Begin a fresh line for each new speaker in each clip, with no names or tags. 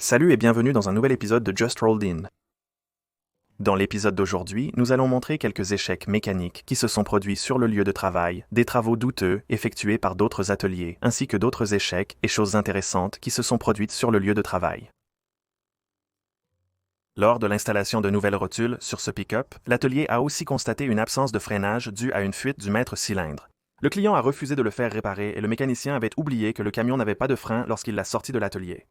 Salut et bienvenue dans un nouvel épisode de Just Rolled In. Dans l'épisode d'aujourd'hui, nous allons montrer quelques échecs mécaniques qui se sont produits sur le lieu de travail, des travaux douteux effectués par d'autres ateliers, ainsi que d'autres échecs et choses intéressantes qui se sont produites sur le lieu de travail. Lors de l'installation de nouvelles rotules sur ce pick-up, l'atelier a aussi constaté une absence de freinage due à une fuite du maître cylindre. Le client a refusé de le faire réparer et le mécanicien avait oublié que le camion n'avait pas de frein lorsqu'il l'a sorti de l'atelier.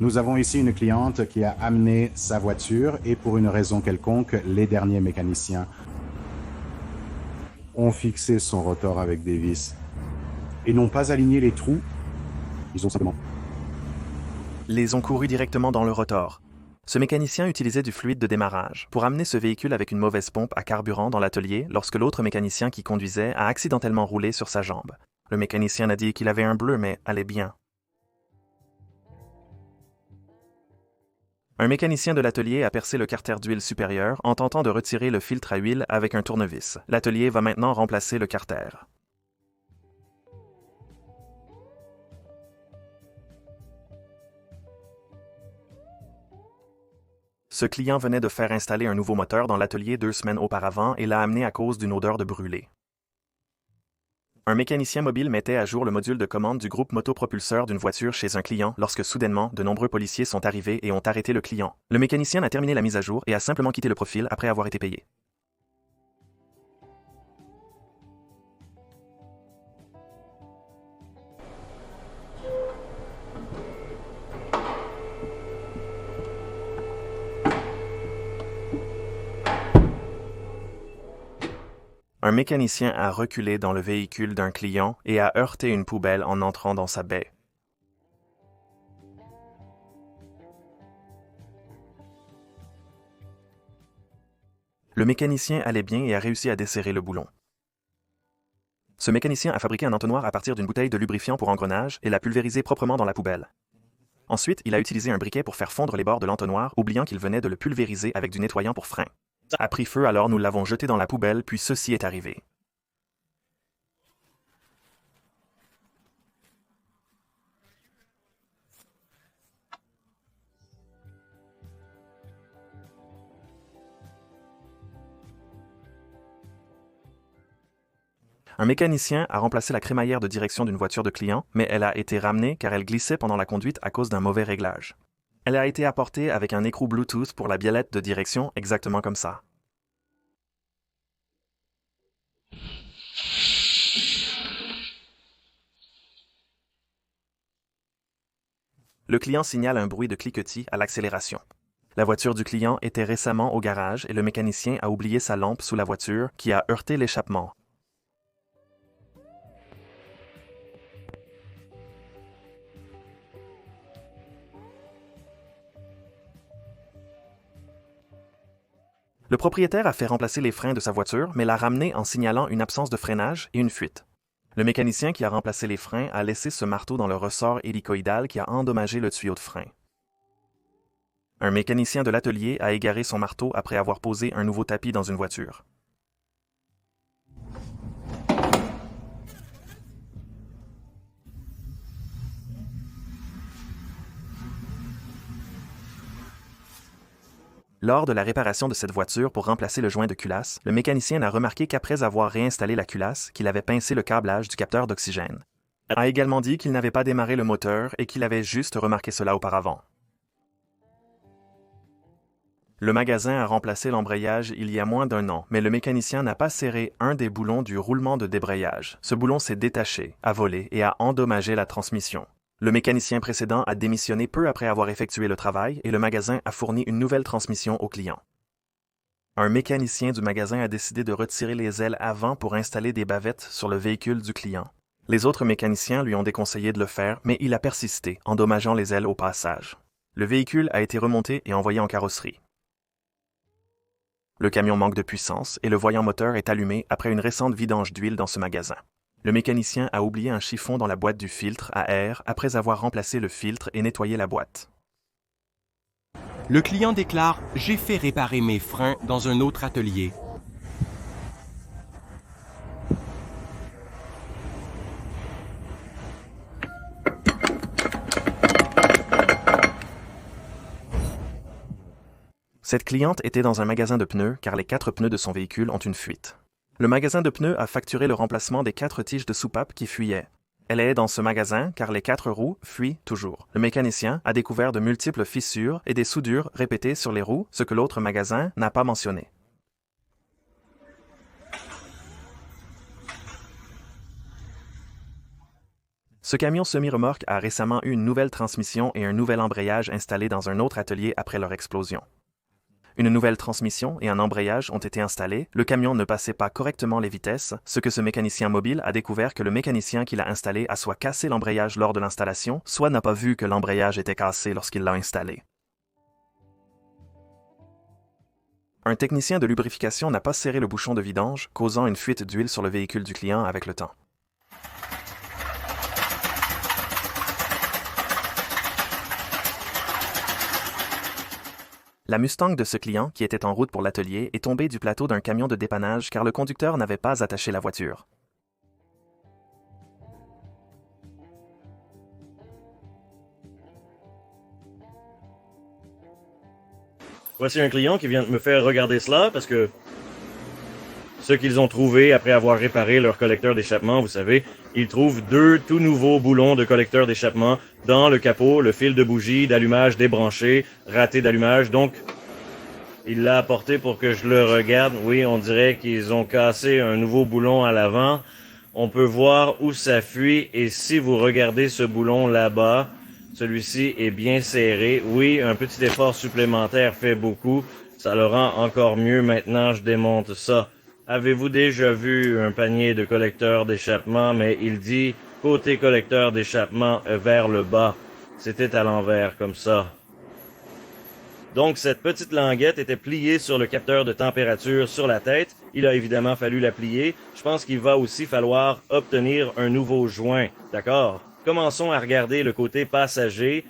Nous avons ici une cliente qui a amené sa voiture et pour une raison quelconque, les derniers mécaniciens ont fixé son rotor avec des vis et n'ont pas aligné les trous. Ils ont simplement...
Les ont courus directement dans le rotor. Ce mécanicien utilisait du fluide de démarrage pour amener ce véhicule avec une mauvaise pompe à carburant dans l'atelier lorsque l'autre mécanicien qui conduisait a accidentellement roulé sur sa jambe. Le mécanicien a dit qu'il avait un bleu mais allait bien. Un mécanicien de l'atelier a percé le carter d'huile supérieur en tentant de retirer le filtre à huile avec un tournevis. L'atelier va maintenant remplacer le carter. Ce client venait de faire installer un nouveau moteur dans l'atelier 2 semaines auparavant et l'a amené à cause d'une odeur de brûlé. Un mécanicien mobile mettait à jour le module de commande du groupe motopropulseur d'une voiture chez un client lorsque soudainement, de nombreux policiers sont arrivés et ont arrêté le client. Le mécanicien a terminé la mise à jour et a simplement quitté le profil après avoir été payé. Un mécanicien a reculé dans le véhicule d'un client et a heurté une poubelle en entrant dans sa baie. Le mécanicien allait bien et a réussi à desserrer le boulon. Ce mécanicien a fabriqué un entonnoir à partir d'une bouteille de lubrifiant pour engrenage et l'a pulvérisé proprement dans la poubelle. Ensuite, il a utilisé un briquet pour faire fondre les bords de l'entonnoir, oubliant qu'il venait de le pulvériser avec du nettoyant pour frein. A pris feu, alors nous l'avons jeté dans la poubelle, puis ceci est arrivé. Un mécanicien a remplacé la crémaillère de direction d'une voiture de client, mais elle a été ramenée car elle glissait pendant la conduite à cause d'un mauvais réglage. Elle a été apportée avec un écrou Bluetooth pour la biellette de direction, exactement comme ça. Le client signale un bruit de cliquetis à l'accélération. La voiture du client était récemment au garage et le mécanicien a oublié sa lampe sous la voiture qui a heurté l'échappement. Le propriétaire a fait remplacer les freins de sa voiture, mais l'a ramené en signalant une absence de freinage et une fuite. Le mécanicien qui a remplacé les freins a laissé ce marteau dans le ressort hélicoïdal qui a endommagé le tuyau de frein. Un mécanicien de l'atelier a égaré son marteau après avoir posé un nouveau tapis dans une voiture. Lors de la réparation de cette voiture pour remplacer le joint de culasse, le mécanicien n'a remarqué qu'après avoir réinstallé la culasse, qu'il avait pincé le câblage du capteur d'oxygène. Il a également dit qu'il n'avait pas démarré le moteur et qu'il avait juste remarqué cela auparavant. Le magasin a remplacé l'embrayage il y a moins d'1 an, mais le mécanicien n'a pas serré un des boulons du roulement de débrayage. Ce boulon s'est détaché, a volé et a endommagé la transmission. Le mécanicien précédent a démissionné peu après avoir effectué le travail et le magasin a fourni une nouvelle transmission au client. Un mécanicien du magasin a décidé de retirer les ailes avant pour installer des bavettes sur le véhicule du client. Les autres mécaniciens lui ont déconseillé de le faire, mais il a persisté, endommageant les ailes au passage. Le véhicule a été remonté et envoyé en carrosserie. Le camion manque de puissance et le voyant moteur est allumé après une récente vidange d'huile dans ce magasin. Le mécanicien a oublié un chiffon dans la boîte du filtre à air après avoir remplacé le filtre et nettoyé la boîte.
Le client déclare « J'ai fait réparer mes freins dans un autre atelier. »
Cette cliente était dans un magasin de pneus car les 4 pneus de son véhicule ont une fuite. Le magasin de pneus a facturé le remplacement des 4 tiges de soupape qui fuyaient. Elle est dans ce magasin car les 4 roues fuient toujours. Le mécanicien a découvert de multiples fissures et des soudures répétées sur les roues, ce que l'autre magasin n'a pas mentionné. Ce camion semi-remorque a récemment eu une nouvelle transmission et un nouvel embrayage installés dans un autre atelier après leur explosion. Une nouvelle transmission et un embrayage ont été installés, le camion ne passait pas correctement les vitesses, ce que ce mécanicien mobile a découvert que le mécanicien qui l'a installé a soit cassé l'embrayage lors de l'installation, soit n'a pas vu que l'embrayage était cassé lorsqu'il l'a installé. Un technicien de lubrification n'a pas serré le bouchon de vidange, causant une fuite d'huile sur le véhicule du client avec le temps. La Mustang de ce client, qui était en route pour l'atelier, est tombée du plateau d'un camion de dépannage car le conducteur n'avait pas attaché la voiture.
Voici un client qui vient de me faire regarder cela parce que ce qu'ils ont trouvé après avoir réparé leur collecteur d'échappement, vous savez, ils trouvent 2 tout nouveaux boulons de collecteur d'échappement dans le capot, le fil de bougie d'allumage débranché, raté d'allumage, donc il l'a apporté pour que je le regarde. Oui, on dirait qu'ils ont cassé un nouveau boulon à l'avant. On peut voir où ça fuit et si vous regardez ce boulon là-bas, celui-ci est bien serré. Oui, un petit effort supplémentaire fait beaucoup. Ça le rend encore mieux. Maintenant, je démonte ça. Avez-vous déjà vu un panier de collecteur d'échappement, mais il dit côté collecteur d'échappement vers le bas. C'était à l'envers, comme ça. Donc, cette petite languette était pliée sur le capteur de température sur la tête. Il a évidemment fallu la plier. Je pense qu'il va aussi falloir obtenir un nouveau joint. D'accord? Commençons à regarder le côté passager.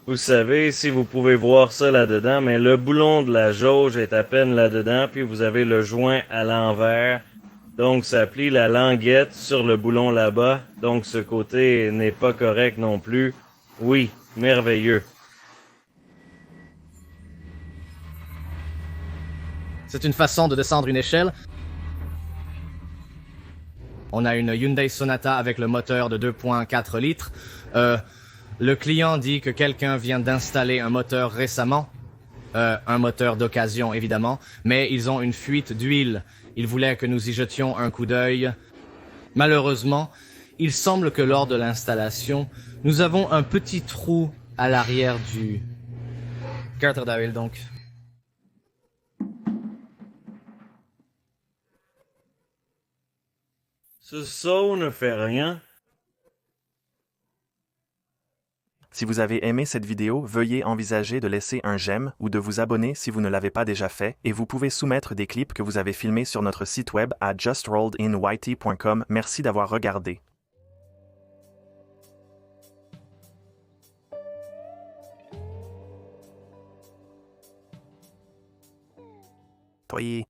Vous savez, si vous pouvez voir ça là-dedans, mais le boulon de la jauge est à peine là-dedans, puis vous avez le joint à l'envers. Donc, ça plie la languette sur le boulon là-bas. Donc, ce côté n'est pas correct non plus. Oui, merveilleux.
C'est une façon de descendre une échelle. On a une Hyundai Sonata avec le moteur de 2.4 litres. Le client dit que quelqu'un vient d'installer un moteur récemment. Un moteur d'occasion, évidemment. Mais ils ont une fuite d'huile. Ils voulaient que nous y jetions un coup d'œil. Malheureusement, il semble que lors de l'installation, nous avons un petit trou à l'arrière du carter d'huile, donc.
Ce saut ne fait rien.
Si vous avez aimé cette vidéo, veuillez envisager de laisser un j'aime ou de vous abonner si vous ne l'avez pas déjà fait, et vous pouvez soumettre des clips que vous avez filmés sur notre site web à justrolledyt.com. Merci d'avoir regardé. Toyé.